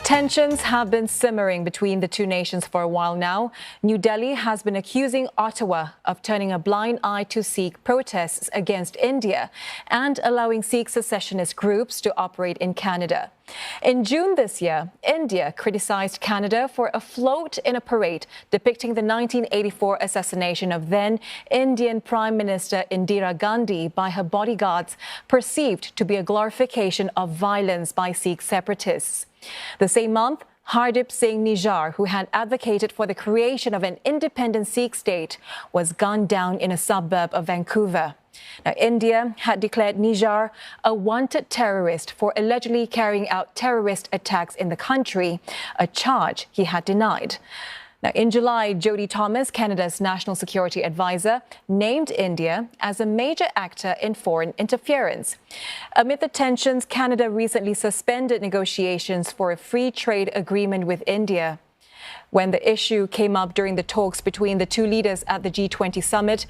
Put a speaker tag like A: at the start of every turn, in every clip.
A: Tensions have been simmering between the two nations for a while now. New Delhi has been accusing Ottawa of turning a blind eye to Sikh protests against India and allowing Sikh secessionist groups to operate in Canada. In June this year, India criticized Canada for a float in a parade depicting the 1984 assassination of then Indian Prime Minister Indira Gandhi by her bodyguards, perceived to be a glorification of violence by Sikh separatists. The same month, Hardeep Singh Nijjar, who had advocated for the creation of an independent Sikh state, was gunned down in a suburb of Vancouver. Now, India had declared Nijjar a wanted terrorist for allegedly carrying out terrorist attacks in the country, a charge he had denied. Now, in July, Jodie Thomas, Canada's national security advisor, named India as a major actor in foreign interference. Amid the tensions, Canada recently suspended negotiations for a free trade agreement with India. When the issue came up during the talks between the two leaders at the G20 summit,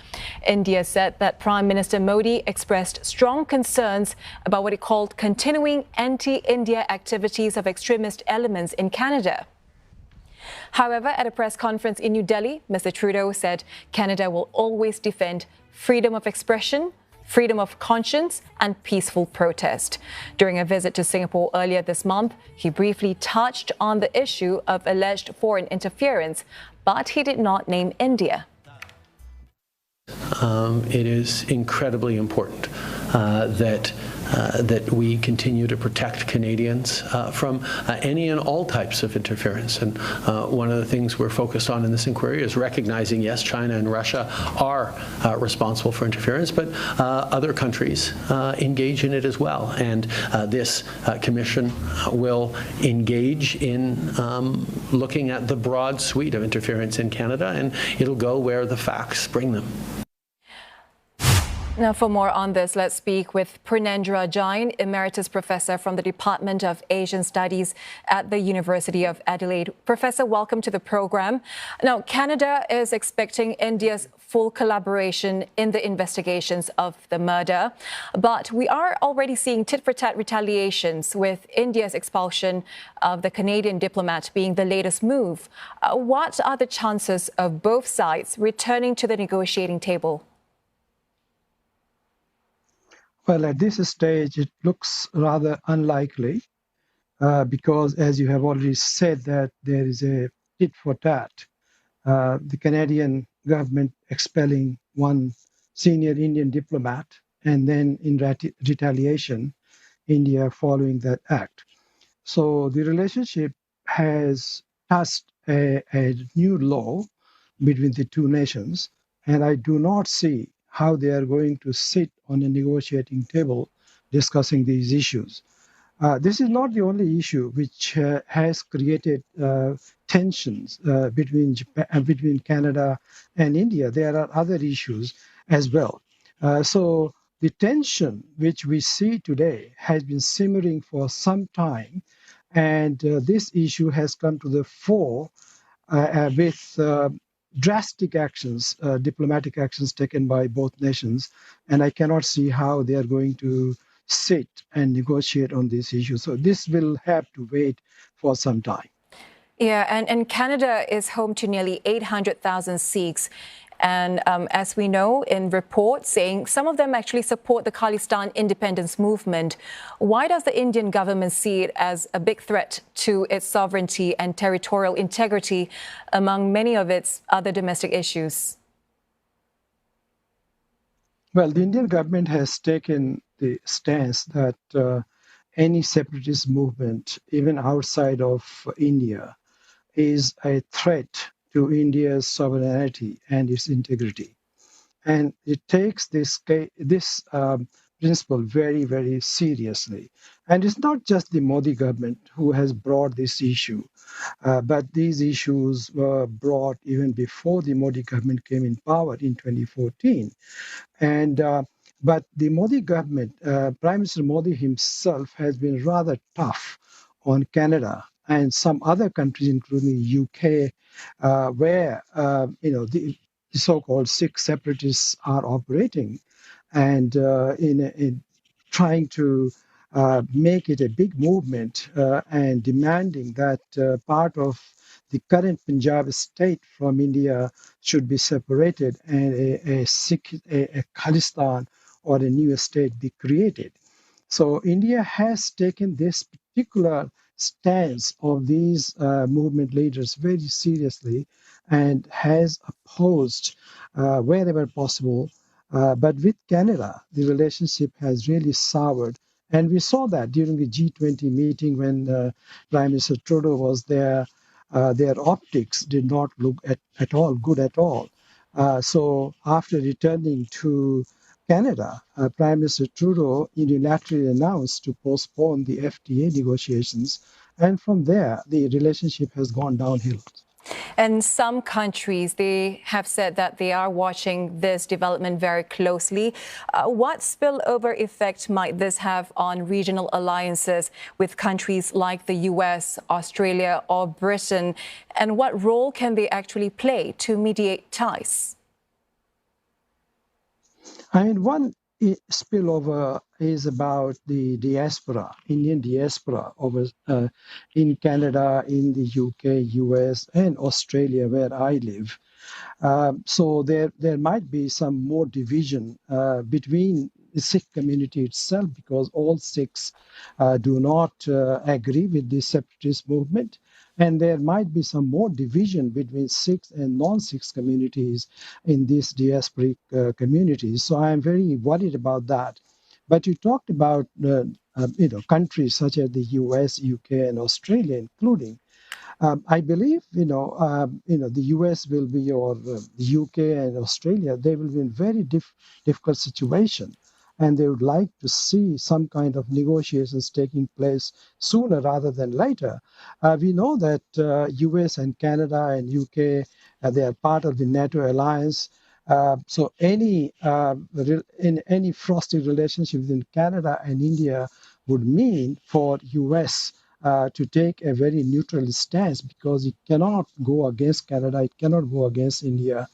A: India said that Prime Minister Modi expressed strong concerns about what it called continuing anti-India activities of extremist elements in Canada. However, at a press conference in New Delhi, Mr. Trudeau said Canada will always defend freedom of expression, freedom of conscience and peaceful protest. During a visit to Singapore earlier this month, he briefly touched on the issue of alleged foreign interference, but he did not name India.
B: It is incredibly important that we continue to protect Canadians from any and all types of interference. And one of the things we're focused on in this inquiry is recognizing, yes, China and Russia are responsible for interference, but other countries engage in it as well. And this commission will engage in looking at the broad suite of interference in Canada, and it'll go where the facts bring them.
A: Now, for more on this, let's speak with Purnendra Jain, Emeritus Professor from the Department of Asian Studies at the University of Adelaide. Professor, welcome to the program. Now, Canada is expecting India's full collaboration in the investigations of the murder, but we are already seeing tit-for-tat retaliations, with India's expulsion of the Canadian diplomat being the latest move. What are the chances of both sides returning to the negotiating table?
C: Well, at this stage, it looks rather unlikely because, as you have already said, that there is a tit for tat. The Canadian government expelling one senior Indian diplomat, and then in retaliation, India following that act. So the relationship has touched a new low between the two nations, and I do not see how they are going to sit on a negotiating table discussing these issues. This is not the only issue which has created tensions between Canada and India. There are other issues as well. So the tension which we see today has been simmering for some time, and this issue has come to the fore with drastic actions, diplomatic actions taken by both nations, and I cannot see how they are going to sit and negotiate on this issue. So this will have to wait for some time.
A: Yeah, and Canada is home to nearly 800,000 Sikhs. And as we know in reports saying some of them actually support the Khalistan independence movement. Why does the Indian government see it as a big threat to its sovereignty and territorial integrity among many of its other domestic issues?
C: Well, the Indian government has taken the stance that any separatist movement, even outside of India, is a threat to India's sovereignty and its integrity. And it takes this principle very, very seriously. And it's not just the Modi government who has brought this issue, but these issues were brought even before the Modi government came in power in 2014. And but the Modi government, Prime Minister Modi himself, has been rather tough on Canada and some other countries, including UK, where the so-called Sikh separatists are operating, and in trying to make it a big movement and demanding that part of the current Punjab state from India should be separated and a Sikh, a Khalistan or a new state be created. So India has taken this particular stance of these movement leaders very seriously and has opposed wherever possible. But with Canada, the relationship has really soured. And we saw that during the G20 meeting when Prime Minister Trudeau was there. Their optics did not look at all good at all. So after returning to Canada, Prime Minister Trudeau unilaterally announced to postpone the FTA negotiations, and from there, the relationship has gone downhill.
A: And some countries, they have said that they are watching this development very closely. What spillover effect might this have on regional alliances with countries like the US, Australia, or Britain? And what role can they actually play to mediate ties?
C: I mean, one spillover is about the diaspora, Indian diaspora over in Canada, in the UK, US, and Australia, where I live. So there might be some more division between the Sikh community itself because all Sikhs do not agree with the separatist movement. And there might be some more division between Sikhs and non-Sikhs communities in these diasporic communities. So I am very worried about that. But you talked about countries such as the US, UK, and Australia, including. I believe, the US will be, or the UK and Australia, they will be in very difficult situation. And they would like to see some kind of negotiations taking place sooner rather than later. We know that US and Canada and UK, they are part of the NATO alliance. So any frosty relationship within Canada and India would mean for US to take a very neutral stance because it cannot go against Canada, it cannot go against India.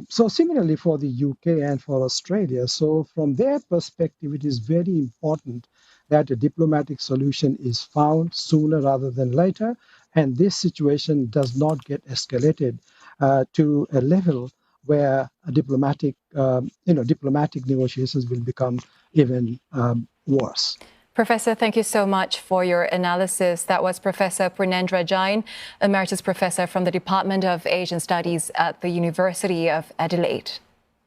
C: So similarly for the UK and for Australia. So from their perspective, it is very important that a diplomatic solution is found sooner rather than later, and this situation does not get escalated to a level where diplomatic negotiations will become even worse.
A: Professor, thank you so much for your analysis. That was Professor Purnendra Jain, Emeritus Professor from the Department of Asian Studies at the University of Adelaide.